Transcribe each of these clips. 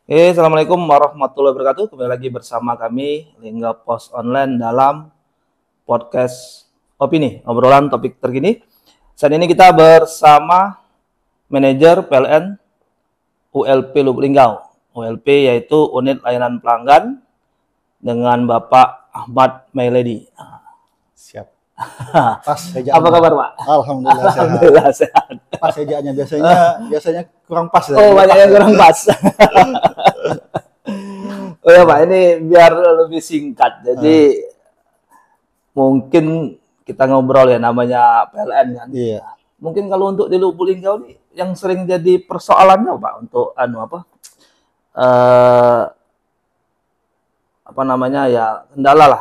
Assalamualaikum warahmatullahi wabarakatuh. Kembali lagi bersama kami Lingga Pos Online dalam podcast opini, obrolan topik terkini. Saat ini kita bersama manajer PLN ULP Lubuk Linggau. ULP yaitu Unit Layanan Pelanggan dengan Bapak Ahmad Mailedi. Siap. Pas apa kabar, Pak? Alhamdulillah sehat. Alhamdulillah sehat. Pas ejaannya biasanya kurang pas. Oh, banyak yang kurang pas. Oh ya, Pak, ini biar lebih singkat. Jadi mungkin kita ngobrol ya, namanya PLN kan. Iya. Mungkin kalau untuk di Lubuk Linggau nih yang sering jadi persoalannya, Pak, untuk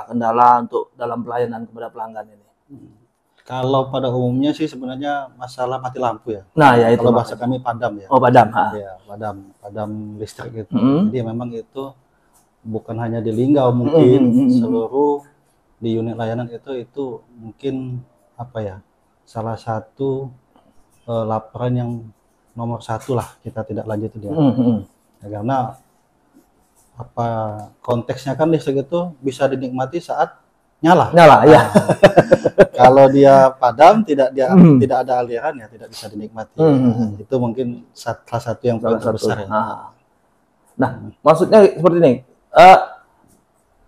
kendala untuk dalam pelayanan kepada pelanggan ini. Kalau pada umumnya sih sebenarnya masalah mati lampu ya. Nah, ya itu kalau bahasa kami padam ya. Oh, padam. Iya, padam listrik gitu. Jadi memang itu bukan hanya di Linggau, mungkin seluruh di unit layanan itu mungkin salah satu laporan yang nomor satu lah kita tidak lanjut dia. Ya, karena konteksnya kan listrik itu bisa dinikmati saat nyala ya. Kalau dia padam tidak ada aliran ya tidak bisa dinikmati. Itu mungkin salah satu yang paling terbesar ya. Nah, maksudnya seperti ini,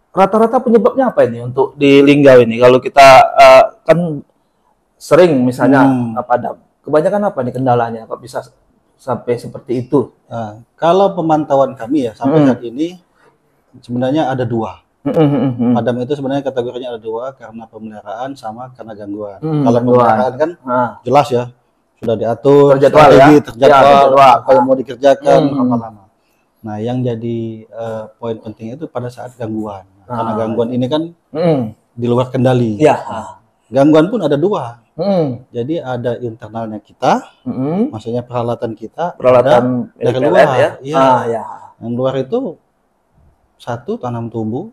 rata-rata penyebabnya apa ini untuk di Linggau ini? Kalau kita kan sering misalnya padam, kebanyakan apa nih kendalanya kok bisa sampai seperti itu? Kalau pemantauan kami ya sampai saat ini sebenarnya ada dua. Padam itu sebenarnya kategorinya ada dua, karena pemeliharaan sama karena gangguan. Kalau pemeliharaan kan jelas ya, sudah diatur, terjadwal apa yang mau dikerjakan, berapa lama. Nah, yang jadi poin penting itu pada saat gangguan. Karena gangguan ini kan di luar kendali. Gangguan pun ada dua. Jadi ada internalnya kita, maksudnya peralatan kita, peralatan dari luar. Ya. Yang luar itu satu, tanam tumbuh,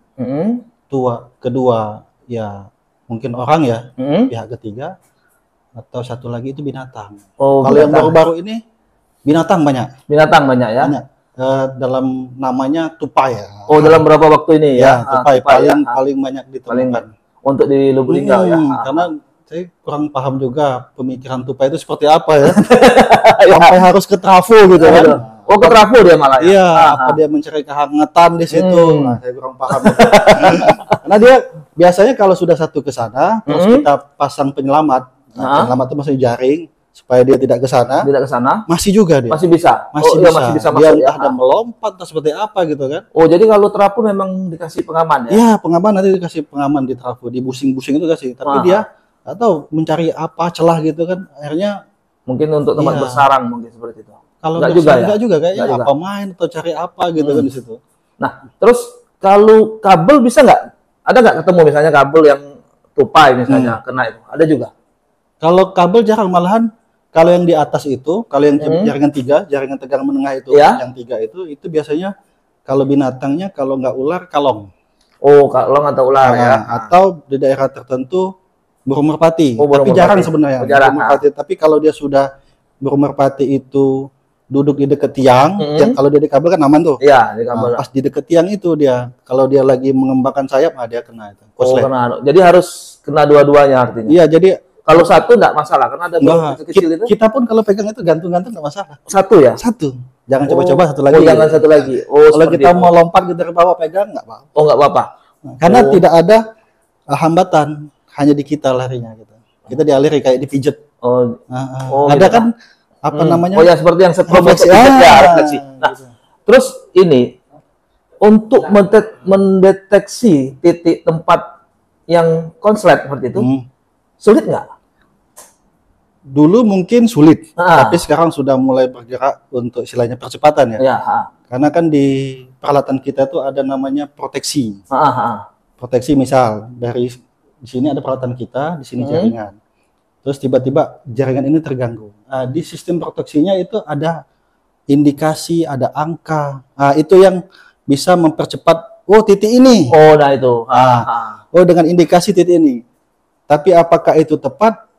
kedua ya mungkin orang ya, pihak ketiga, atau satu lagi itu binatang. Kalau yang baru-baru ini binatang banyak ya. Banyak. Dalam namanya tupai ya. Oh, dalam berapa waktu ini ya? Tupai paling banyak ditemukan untuk di Lubuk Linggau ya. Karena saya kurang paham juga pemikiran tupai itu seperti apa ya. Sampai harus ke trafo gitu kan. Oh, ke trafo dia malah ya? Iya, apa dia mencari kehangatan di situ. Nah, saya kurang paham. Karena dia biasanya kalau sudah satu ke sana, terus kita pasang penyelamat. Penyelamat itu maksudnya jaring supaya dia tidak ke sana. Masih juga dia. Masih bisa. Dia masih bisa masuk. Dia ada melompat atau seperti apa gitu kan. Oh, jadi kalau trafo memang dikasih pengaman ya? Iya, pengaman, nanti dikasih pengaman di trafo, di busing-busing itu kasih. Tapi dia atau mencari apa celah gitu kan. Akhirnya mungkin untuk tempat bersarang mungkin seperti itu. Kalau enggak juga kayaknya apa main atau cari apa gitu kan di situ. Nah, terus kalau kabel bisa nggak? Ada nggak ketemu misalnya kabel yang tupai misalnya kena itu? Ada juga. Kalau kabel jarang, malahan kalau yang di atas itu, kalau yang jaringan 3, jaringan tegang menengah itu, yang 3 itu biasanya kalau binatangnya kalau nggak ular kalong. Oh, kalong atau ular ya. Atau di daerah tertentu burung merpati. Tapi jarang sebenarnya. Burung merpati. Tapi kalau dia sudah burung merpati itu duduk di dekat tiang, kalau dia di kabel kan aman tuh. Iya, di kabel. Pas di dekat tiang itu dia, kalau dia lagi mengembangkan sayap, dia kena itu. Kena. Jadi harus kena dua-duanya artinya. Iya, jadi kalau satu enggak masalah, karena ada kecil itu. Kita pun kalau pegang itu gantung-gantung enggak masalah. Satu ya? Satu. Jangan coba-coba satu lagi. Oh, jangan satu lagi. Oh, kalau kita mau lompat gitu dari bawah pegang enggak apa-apa. Oh, enggak apa-apa. Karena tidak ada hambatan, hanya di kita larinya gitu. Kita dialiri kayak dipijet. Ada kan apa namanya? Oh ya, seperti yang refleksi. Refleksi. Nah, terus ini untuk mendeteksi titik tempat yang konslet seperti itu, sulit nggak? Dulu mungkin sulit, tapi sekarang sudah mulai bergerak untuk istilahnya percepatan ya. Karena kan di peralatan kita tuh ada namanya proteksi. Proteksi misal dari di sini ada peralatan kita, di sini jaringan. Terus tiba-tiba jaringan ini terganggu. Di sistem proteksinya itu ada indikasi, ada angka. Itu yang bisa mempercepat, titik ini. Oh, nah itu. Dengan indikasi titik ini. Tapi apakah itu tepat?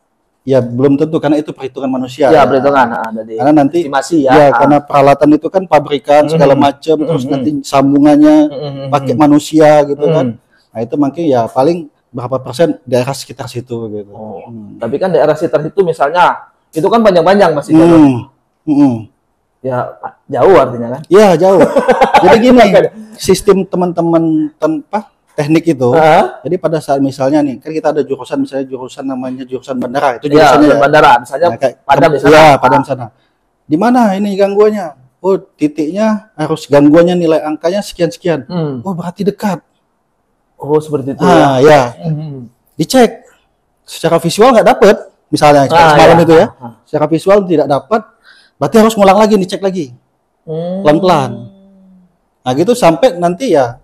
Ya belum tentu karena itu perhitungan manusia. Ya, perhitungan. Karena nanti estimasi ya. Ya, karena peralatan itu kan pabrikan segala macam, terus nanti sambungannya pakai manusia gitu kan. Nah itu mungkin ya paling berapa persen daerah sekitar situ gitu. Tapi kan daerah sekitar itu misalnya itu kan panjang-panjang masih ya jauh artinya kan? Iya jauh. Jadi gini, sistem teman-teman teknik itu, jadi pada saat misalnya nih, kan kita ada jurusan, misalnya jurusan namanya jurusan bandara, itu jurusannya bandara, misalnya padam di sana. Ya, padam sana. Di mana ini gangguannya? Oh, titiknya harus gangguannya nilai angkanya sekian-sekian. Oh, berarti dekat. Oh, seperti itu. Ya. Dicek. Secara visual nggak dapat, misalnya semalam itu ya. Secara visual tidak dapat, berarti harus ngulang lagi, dicek lagi. Pelan-pelan. Nah, gitu sampai nanti ya,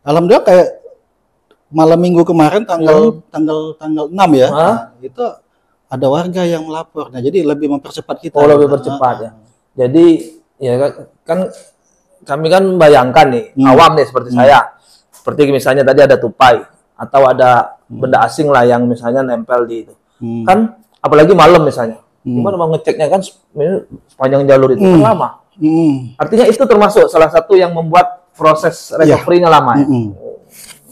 alhamdulillah kayak malam minggu kemarin tanggal 6 ya, itu ada warga yang melapor. Nah, jadi lebih mempercepat kita. Oh, lebih percepat ya. Jadi ya kan kami kan bayangkan nih, awam nih seperti saya. Seperti misalnya tadi ada tupai atau ada benda asing lah yang misalnya nempel di itu. Kan apalagi malam misalnya. Gimana mau ngeceknya kan sepanjang jalur itu kan lama. Artinya itu termasuk salah satu yang membuat proses recovery-nya lama ya.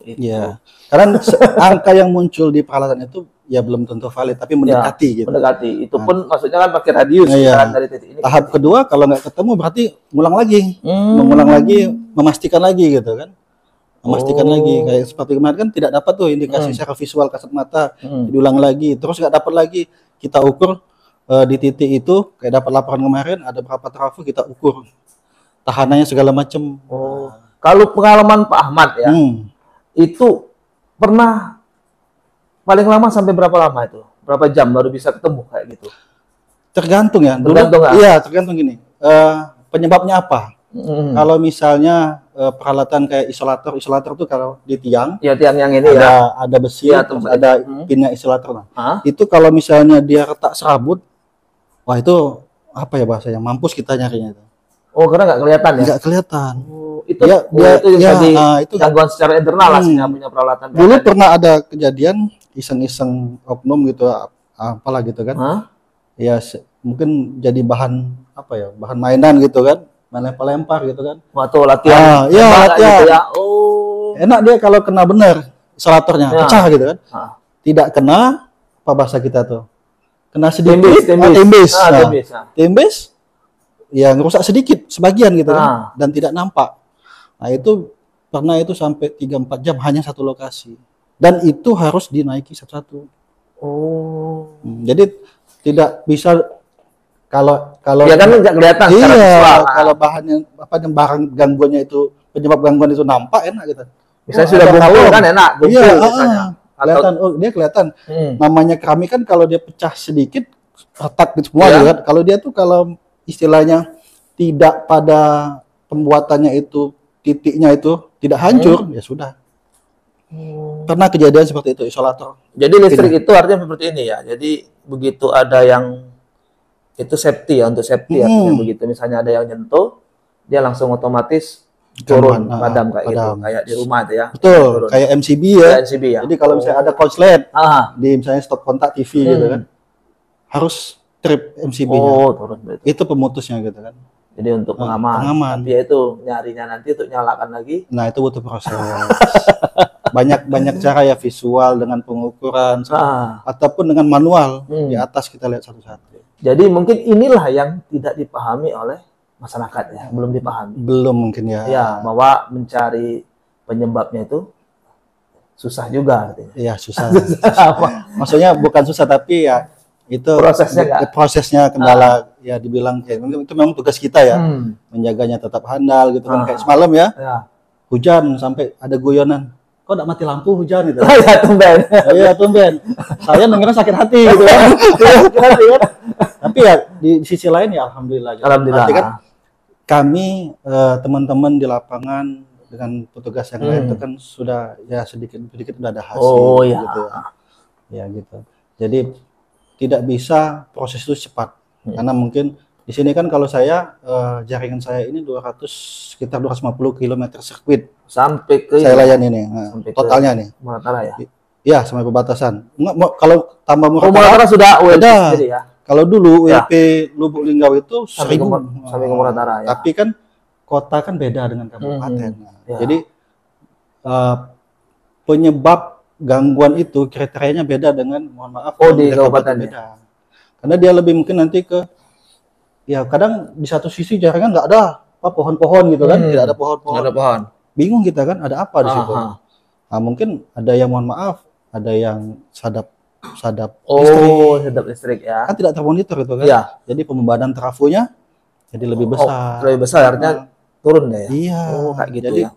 Iya. Karena angka yang muncul di peralatan itu ya belum tentu valid, tapi mendekati gitu. Mendekati. Itu pun maksudnya kan pakai radius dari titik ini. Tahap kedua kalau nggak ketemu berarti ngulang lagi. Mengulang lagi, memastikan lagi gitu kan. Memastikan lagi. Kayak seperti kemarin kan tidak dapat tuh indikasi secara visual kasat mata. Diulang lagi. Terus nggak dapat lagi. Kita ukur di titik itu, kayak dapat laporan kemarin, ada berapa trafo kita ukur. Tahanannya segala macam. Kalau pengalaman Pak Ahmad ya, itu pernah paling lama sampai berapa lama itu? Berapa jam baru bisa ketemu kayak gitu? Tergantung ya. Iya, tergantung gini. Penyebabnya apa? Kalau misalnya peralatan kayak isolator itu kalau di tiang. Ya, tiang yang ini ya. Ada besi, ada pinnya isolator. Itu kalau misalnya dia retak serabut, wah itu apa ya bahasanya? Mampus kita nyarinya itu. Oh, karena nggak kelihatan ya? Nggak kelihatan. Itu itu gangguan secara internal lah punya peralatan. Dulu pernah ada kejadian iseng-iseng oknum gitu, apalah gitu kan. Ya mungkin jadi bahan apa ya, bahan mainan gitu kan, lempar-lempar gitu kan. Waktu latihan. Latihan. Gitu ya. Enak dia kalau kena benar isolatornya, pecah gitu kan. Tidak kena, apa bahasa kita tuh? Kena sedikit, tembes. Ya ngerusak sedikit, sebagian gitu kan, dan tidak nampak. Nah itu pernah itu sampai 3-4 jam hanya satu lokasi, dan itu harus dinaiki satu-satu. Jadi tidak bisa kalau ya kan nggak kelihatan. Kalau bahannya barang gangguannya itu, penyebab gangguan itu nampak, enak gitu. Misalnya sudah gumpul kan enak. Kelihatan. Dia kelihatan. Namanya keramik kan kalau dia pecah sedikit retak gitu semua gitu kan. Kalau dia tuh kalau istilahnya tidak pada pembuatannya itu, titiknya itu tidak hancur, ya sudah. Pernah kejadian seperti itu isolator. Jadi listrik itu artinya seperti ini ya. Jadi begitu ada yang itu safety ya, untuk safety artinya begitu misalnya ada yang nyentuh, dia langsung otomatis turun padam kayak gitu, kayak di rumah itu ya. Betul, kayak MCB ya. Jadi kalau misalnya ada konslet di misalnya stop kontak TV gitu kan, harus trip MCB-nya. Turun. Itu pemutusnya gitu kan. Jadi untuk pengaman. Dia itu nyarinya nanti untuk nyalakan lagi. Nah, itu butuh proses. banyak cara ya, visual dengan pengukuran ataupun dengan manual. Di atas kita lihat satu-satu. Jadi mungkin inilah yang tidak dipahami oleh masyarakat ya, belum dipahami. Belum mungkin ya. Ya, bahwa mencari penyebabnya itu susah juga artinya. Iya, susah. Maksudnya bukan susah tapi ya itu prosesnya kendala ya, dibilang ya itu memang tugas kita ya, menjaganya tetap handal gitu kan. Kayak semalam ya, hujan sampai ada guyonan, kok enggak mati lampu hujan gitu. Iya tumben. Saya dengarnya sakit hati gitu kan. Tapi ya di sisi lain ya alhamdulillah. Alhamdulillah. Kan kami teman-teman di lapangan dengan petugas yang lain itu kan sudah ya sedikit sudah ada hasil gitu ya. Ya gitu. Jadi tidak bisa proses itu cepat karena mungkin di sini kan kalau saya jaringan saya ini sekitar 250 km sirkuit sampai ke saya layani nih totalnya nih. Ya, sampai perbatasan. Kalau tambah Muratara sudah ULP sendiri ya. Kalau dulu ULP Lubuk Linggau itu sampai ke Muratara ya. Tapi kan kota kan beda dengan kabupaten. Jadi penyebab gangguan itu kriterianya beda dengan, mohon maaf, di kabupaten beda. Karena dia lebih mungkin nanti ke, ya kadang di satu sisi jaringan nggak ada pohon-pohon gitu kan, tidak ada pohon-pohon. Ada pohon. Bingung kita kan, ada apa di situ? Nah, mungkin ada yang, mohon maaf, ada yang sadap listrik ya. Kan tidak termonitor itu kan. Ya. Jadi pembebanan trafonya jadi lebih besar. Lebih besar artinya turun deh ya. Iya. Kayak gitu jadi, ya.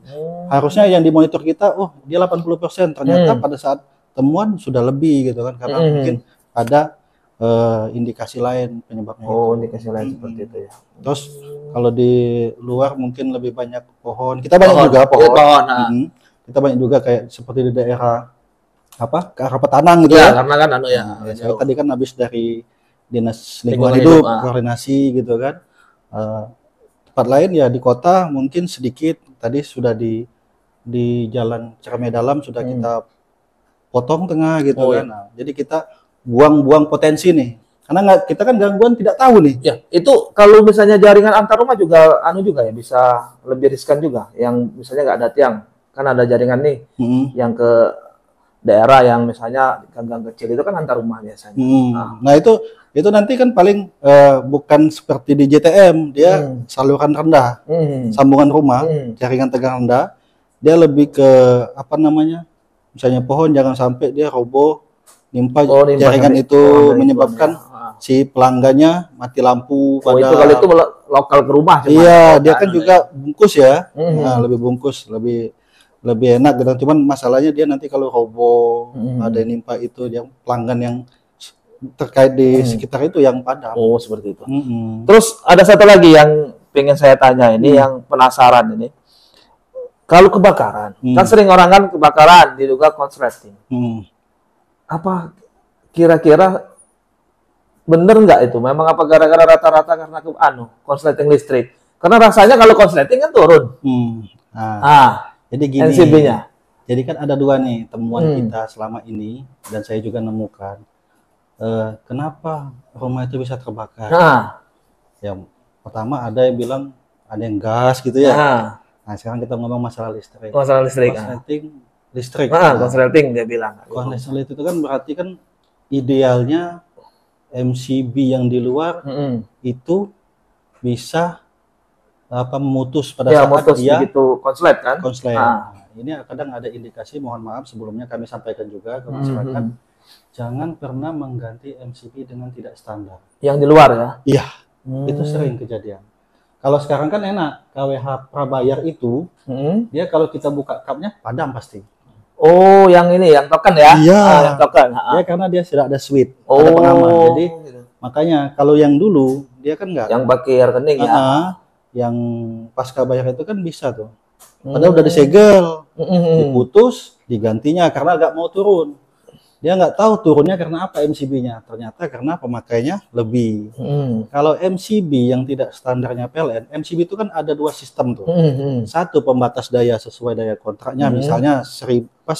Harusnya yang dimonitor kita, dia 80%, ternyata pada saat temuan sudah lebih gitu kan, karena mungkin ada indikasi lain penyebabnya. Indikasi lain seperti itu ya. Terus kalau di luar mungkin lebih banyak pohon. Kita banyak juga pohon. Kita banyak juga kayak seperti di daerah ke arah Petanang gitu ya. Karena kan saya tadi kan habis dari Dinas Lingkungan Hidup koordinasi gitu kan. Tempat lain ya di kota mungkin sedikit, tadi sudah di Jalan Ciremai Dalam sudah kita potong tengah gitu kan. Nah, jadi kita buang-buang potensi nih. Karena kita kan gangguan tidak tahu nih. Ya, itu kalau misalnya jaringan antar rumah juga juga ya bisa lebih riskan juga. Yang misalnya nggak ada tiang, kan ada jaringan nih yang ke daerah yang misalnya gang-gang kecil itu kan antar rumah biasanya. Nah itu nanti kan paling bukan seperti di JTM, dia saluran rendah, sambungan rumah, jaringan tegangan rendah, dia lebih ke misalnya pohon jangan sampai dia roboh, nimpa jaringan itu menyebabkan si pelanggannya mati lampu. Kalau itu lokal ke rumah. Iya, dia kan juga bungkus ya, lebih bungkus, lebih enak gitu. Cuman masalahnya dia nanti kalau roboh, ada yang nimpa itu, yang pelanggan yang terkait di sekitar itu yang padam. Seperti itu. Terus ada satu lagi yang pengen saya tanya ini, yang penasaran ini. Kalau kebakaran, kan sering orang kan kebakaran diduga konsleting. Apa kira-kira bener nggak itu? Memang apa gara-gara rata-rata karena konsleting listrik? Karena rasanya kalau konsleting kan turun. Jadi gini, NCB-nya. Jadi kan ada dua nih temuan kita selama ini, dan saya juga nemukan kenapa rumah itu bisa terbakar. Yang pertama ada yang bilang ada yang gas gitu ya. Nah sekarang kita ngomong masalah listrik. Masalah listrik. Konsleting listrik. Konsleting dia bilang. Konsleting itu kan berarti kan idealnya MCB yang di luar itu bisa memutus pada saat dia begitu konslet kan? Konslet. Nah, ini kadang ada indikasi, mohon maaf sebelumnya kami sampaikan juga ke masyarakat, jangan pernah mengganti MCB dengan tidak standar. Yang di luar ya? Iya, itu sering kejadian. Kalau sekarang kan enak, KWH Prabayar itu, dia kalau kita buka kapnya padam pasti. Yang ini, yang token ya? Iya. Yang token. Ya karena dia sudah ada switch, ada pengaman. Jadi makanya kalau yang dulu dia kan enggak. Yang pakai rekening ya? Yang pasca bayar itu kan bisa tuh. Padahal udah disegel, diputus, digantinya karena nggak mau turun. Dia nggak tahu turunnya karena apa MCB-nya. Ternyata karena pemakainya lebih. Kalau MCB yang tidak standarnya PLN, MCB itu kan ada dua sistem tuh. Satu pembatas daya sesuai daya kontraknya, misalnya 1300.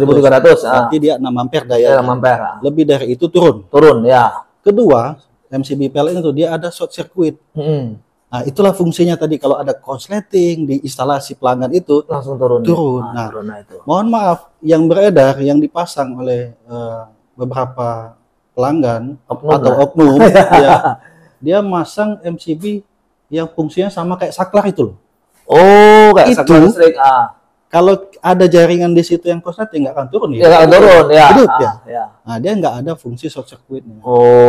Berarti dia 6 ampere daya. 6 ampere. Lebih dari itu turun. Turun ya. Kedua, MCB PLN itu dia ada short circuit. Nah, itulah fungsinya tadi kalau ada konsleting di instalasi pelanggan itu langsung turun. Nah, itu. Mohon maaf, yang beredar yang dipasang oleh beberapa pelanggan oknum ya, dia masang MCB yang fungsinya sama kayak saklar itu loh. Kayak saklar listrik. Kalau ada jaringan di situ yang konsleting nggak akan turun ya. Nggak akan turun ya. Hidup ya. Nah, dia nggak ada fungsi short circuitnya.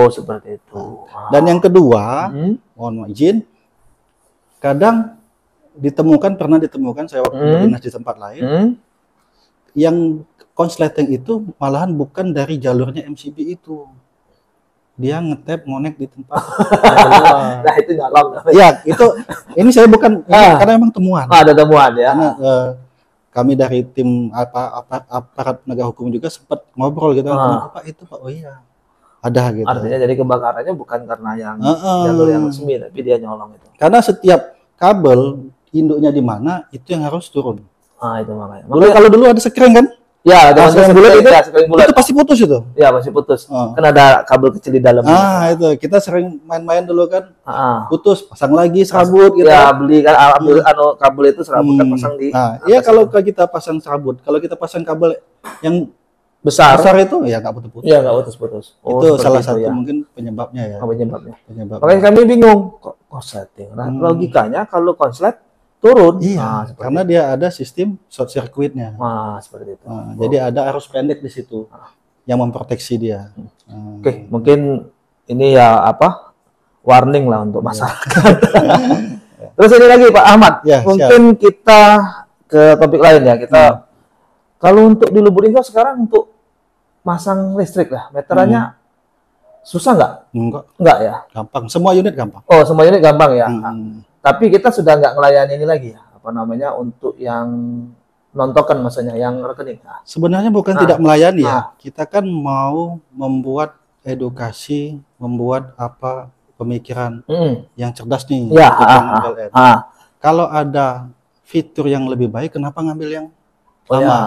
Seperti itu. Dan yang kedua, mohon izin, kadang pernah ditemukan saya waktu dinas di tempat lain, yang konsleting itu malahan bukan dari jalurnya MCB itu, dia ngetap ngonek di tempat luar. Nah itu nyolong. Ya itu, ini saya bukan karena memang temuan. Ada temuan ya. Karena kami dari tim aparat penegak hukum juga sempat ngobrol gitu, apa itu Pak? Oh iya. Ada gitu. Artinya jadi kebakarannya bukan karena yang jalur yang resmi, tapi dia nyolong itu. Karena setiap kabel induknya di mana itu yang harus turun. Itu makanya. Kalau dulu ada sekring kan? Ya, Nah, sekring bulat itu, sekring bulat. itu pasti putus itu. Ya, pasti putus. Kan ada kabel kecil di dalam. Itu kita sering main-main dulu kan. Putus, pasang lagi serabut gitu. Ya, beli kan ambil kabel itu serabut kan pasang di. Nah, iya kalau kita pasang serabut, kalau kita pasang kabel yang besar itu ya nggak putus-putus. Iya, nggak putus-putus. Itu salah satu mungkin penyebabnya ya. Penyebabnya. Makanya kami bingung kok korsleting. Nah, logikanya kalau konslet turun. Iya, karena dia ada sistem short circuitnya. Seperti itu. Jadi ada arus pendek di situ yang memproteksi dia. Oke, mungkin ini ya warning lah untuk masyarakat. Terus ini lagi Pak Ahmad, mungkin kita ke topik lain ya. Kita kalau untuk di Lubuk Linggau sekarang untuk masang listrik lah, meterannya susah nggak? Enggak ya. Gampang. Semua unit gampang. Oh, semua unit gampang ya. Tapi kita sudah nggak melayani ini lagi ya, untuk yang non-token maksudnya, yang rekening. Sebenarnya bukan tidak melayani ya, kita kan mau membuat edukasi, membuat pemikiran yang cerdas nih. Ya, Kalau ada fitur yang lebih baik, kenapa ngambil yang lama?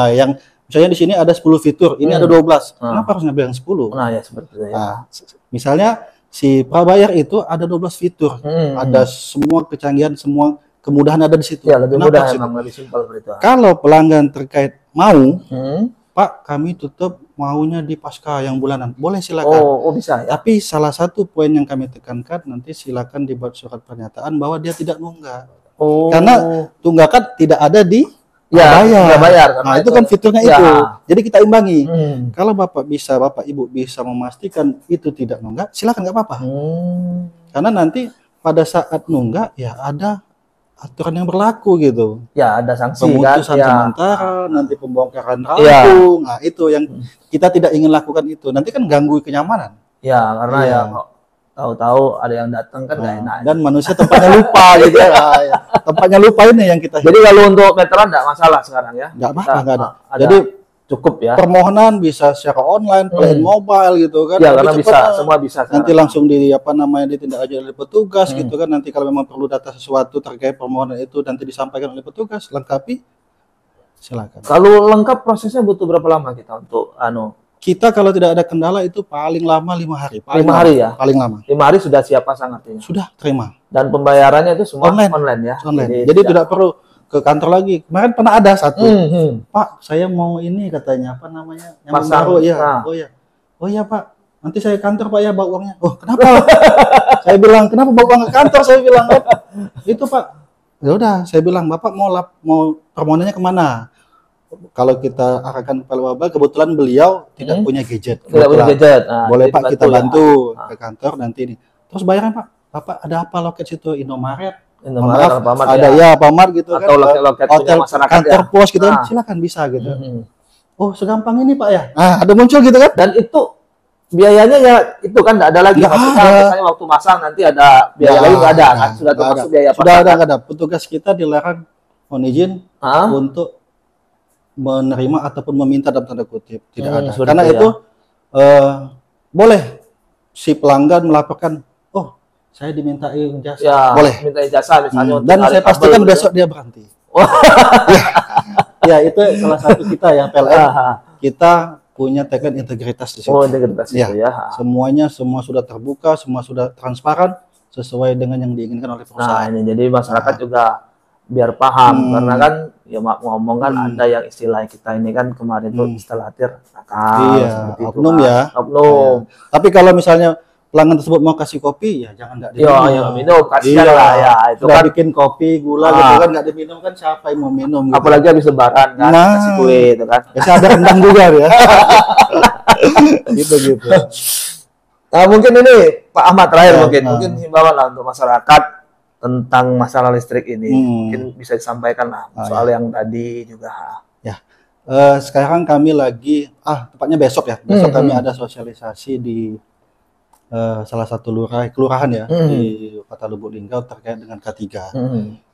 Yang misalnya di sini ada 10 fitur, ini ada 12. Kenapa harus ngambil yang 10? Nah, ya seperti itu ya. Misalnya si prabayar itu ada 12 fitur, ada semua kecanggihan, semua kemudahan ada di situ. Ya, lebih mudah memang, lebih simpel seperti itu. Kalau pelanggan terkait mau, Pak, kami tutup maunya di pasca yang bulanan. Boleh silakan. Oh bisa ya. Tapi salah satu poin yang kami tekankan, nanti silakan dibuat surat pernyataan bahwa dia tidak nunggak. Karena tunggakan tidak ada di bayar. Nah, itu kan fiturnya itu. Jadi kita imbangi. Kalau Bapak Ibu bisa memastikan itu tidak nunggak, silakan, nggak apa-apa. Karena nanti pada saat nunggak ya ada aturan yang berlaku gitu. Ya, ada sanksi pemutusan sementara, nanti pembongkaran rampung. Nah, itu yang kita tidak ingin lakukan itu. Nanti kan ganggu kenyamanan. Ya, karena tahu-tahu ada yang datang kan nggak enak. Dan manusia tempatnya lupa gitu ya. Tempatnya lupa ini yang kita. Jadi kalau untuk meteran nggak masalah sekarang ya? Nggak apa-apa, nggak ada. Jadi cukup ya. Permohonan bisa secara online, plan mobile gitu kan. Ya, karena bisa, semua bisa. Nanti langsung ditindaklanjuti oleh petugas gitu kan. Nanti kalau memang perlu data sesuatu terkait permohonan itu nanti disampaikan oleh petugas, lengkapi. Silakan. Kalau lengkap prosesnya butuh berapa lama kita untuk Kita kalau tidak ada kendala itu paling lama 5 hari. 5 hari ya? Paling lama. 5 hari sudah siap pasang artinya? Sudah, terima. Dan pembayarannya itu semua online ya? Online. Jadi tidak perlu ke kantor lagi. Kemarin pernah ada satu. Pak, saya mau ini katanya, yang baru ya. Oh iya Pak, nanti saya kantor Pak ya, bawa uangnya. Oh kenapa? Saya bilang, kenapa bawa uang ke kantor? Saya bilang, itu Pak. Ya udah, saya bilang, Bapak mau permohonannya kemana? Kalau kita arahkan ke Palembang, kebetulan beliau tidak punya gadget. Tidak punya gadget. Boleh Pak kita bantu ke kantor nanti ini. Terus bayaran Pak, Bapak ada apa loket situ? Indomaret, ada ya Pamart gitu atau kan, loket hotel, kantor pos gitu kan, silakan bisa gitu. Oh segampang ini Pak ya? Ada muncul gitu kan? Dan itu biayanya ya itu kan nggak ada lagi. Maksudnya misalnya waktu masang nanti ada biaya lagi nggak ada kan? Sudah termasuk biaya sudah ada. Petugas kita dilarang mohon izin untuk menerima ataupun meminta dalam tanda kutip, tidak ada. Karena itu boleh si pelanggan melaporkan, oh saya dimintain jasa, boleh. Minta jasa misalnya. Dan saya pastikan besok dia berhenti. Ya itu salah satu kita yang PLN. Kita punya tagline integritas di situ. Integritas itu ya. Semuanya sudah terbuka, semua sudah transparan sesuai dengan yang diinginkan oleh perusahaan. Nah ini jadi masyarakat juga biar paham, karena kan ya ngomong kan ada yang istilah kita ini kan kemarin tuh istilah oknum ya. Oknum. Tapi kalau misalnya pelanggan tersebut mau kasih kopi ya jangan nggak diminum. Ya minum kasihan lah ya. Itu kan bikin kopi gula gitu kan nggak diminum kan siapa yang mau minum gitu. Apalagi habis lebaran kan kasih kue itu kan. Biasa ada rendang juga ya. gitu. Nah, mungkin ini Pak Ahmad terakhir mungkin himbauan lah untuk masyarakat tentang masalah listrik ini. Mungkin bisa disampaikan lah soal yang tadi juga. Ya. Sekarang kami lagi tepatnya besok ya. Besok kami ada sosialisasi di salah satu kelurahan ya di Kota Lubuk Linggau terkait dengan K3.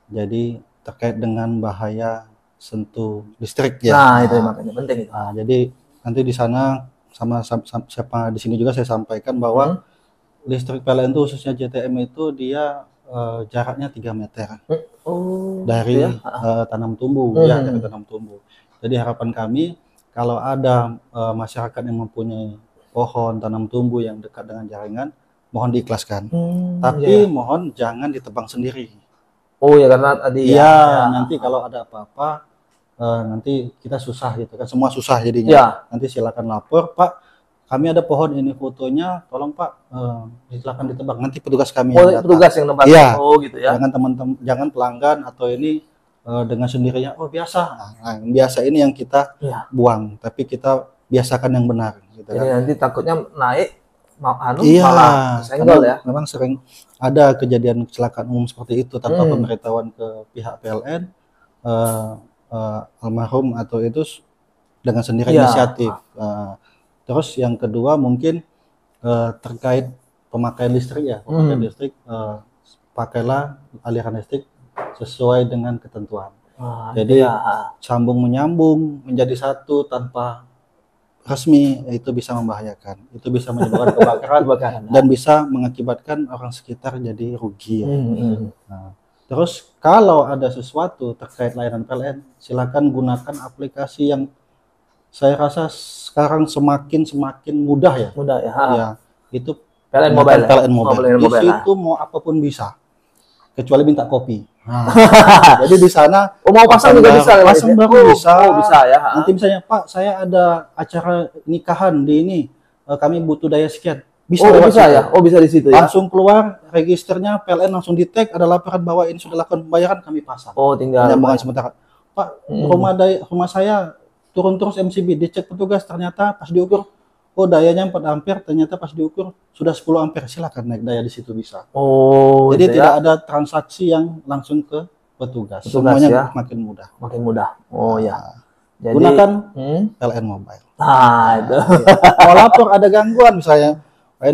Jadi terkait dengan bahaya sentuh listrik ya. Nah, itu makanya penting itu. Jadi nanti di sana sama siapa di sini juga saya sampaikan bahwa listrik PLN itu khususnya JTM itu dia jaraknya 3 meter dari tanam tumbuh, dari tanam tumbuh. Jadi harapan kami kalau ada masyarakat yang mempunyai pohon tanam tumbuh yang dekat dengan jaringan, mohon diikhlaskan. Tapi mohon jangan ditebang sendiri. Oh ya, karena tadi nanti kalau ada apa-apa nanti kita susah gitu kan, semua susah jadinya. Nanti silakan lapor, Pak, kami ada pohon ini fotonya, tolong Pak silakan ditebang. Nanti petugas kami yang datang. Petugas yang nebang. Oh gitu ya. Jangan teman-teman, jangan pelanggan atau ini dengan sendirinya. Oh biasa, biasa ini yang kita buang, tapi kita biasakan yang benar. Gitu. Jadi nanti takutnya naik, malah senggol ya. Memang sering ada kejadian kecelakaan umum seperti itu tanpa pemberitahuan ke pihak PLN, almarhum atau itu dengan sendiri inisiatif. Terus yang kedua mungkin terkait pemakaian listrik ya, pemakaian listrik, pakailah aliran listrik sesuai dengan ketentuan. Jadi sambung menyambung menjadi satu tanpa resmi itu bisa membahayakan, itu bisa menyebabkan kebakaran dan bisa mengakibatkan orang sekitar jadi rugi. Nah, terus kalau ada sesuatu terkait layanan PLN, silakan gunakan aplikasi yang saya rasa sekarang semakin mudah ya. Ya, itu PLN Mobile. Di situ mau apapun bisa, kecuali minta kopi. Jadi di sana mau pasang juga bisa, pasang baru bisa. Bisa ya. Nanti misalnya, Pak, saya ada acara nikahan di ini, kami butuh daya sekian. Bisa ya. Bisa di situ ya. Langsung keluar registernya, PLN langsung di tag, ada laporan bahwa ini sudah lakukan pembayaran, kami pasang. Tinggal penyambungan sementara. Pak, rumah saya turun terus MCB, dicek petugas, ternyata pas diukur, dayanya 4 ampere, ternyata pas diukur sudah 10 ampere, silakan naik daya di situ bisa. Jadi gitu tidak ada transaksi yang langsung ke petugas. Semuanya makin mudah. Jadi gunakan PLN Mobile. Itu. Mau lapor ada gangguan misalnya,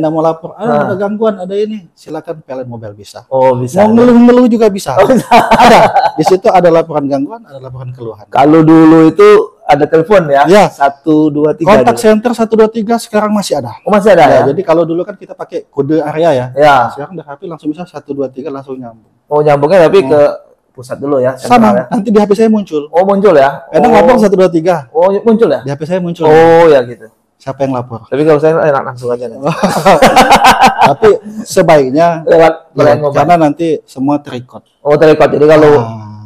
mau lapor ada gangguan, ada ini, silakan PLN Mobile bisa. Bisa. Mau ngeluh juga bisa. Ada. Di situ ada laporan gangguan, ada laporan keluhan. Kalau dulu itu ada telepon ya? 123. Kontak center 123 sekarang masih ada. Masih ada ya? Jadi kalau dulu kan kita pakai kode area ya. Nah, sekarang udah HP langsung bisa 123 langsung nyambung. Nyambungnya tapi ke pusat dulu ya? Sama, nanti di HP saya muncul. Muncul ya? Kadang lapor 123. Muncul ya? Di HP saya muncul. Ya gitu. Siapa yang lapor? Tapi kalau saya enak langsung aja. Tapi sebaiknya lewat PLN Mobile. Karena nanti semua terekod. Terekod. Jadi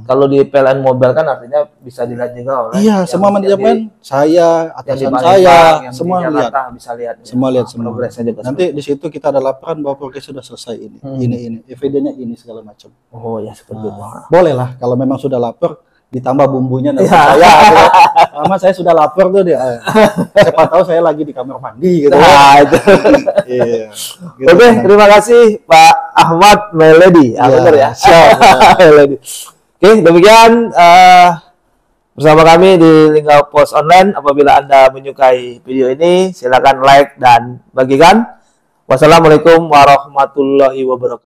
kalau di PLN Mobile kan artinya bisa dilihat juga oleh semua manajemen, saya, atasan saya, semua lihat. Bisa lihat. Semua lihat semua. Nanti di situ kita ada laporan bahwa progres sudah selesai ini, evidennya ini segala macam. Seperti itu. Boleh lah kalau memang sudah lapor, ditambah bumbunya nanti saya sudah lapor tuh dia. Siapa tahu saya lagi di kamar mandi gitu. Oke, terima kasih Pak Ahmad Meledi. Benar ya? Meledi. Oke, demikian bersama kami di Lingga Pos Online. Apabila Anda menyukai video ini, silakan like dan bagikan. Wassalamualaikum warahmatullahi wabarakatuh.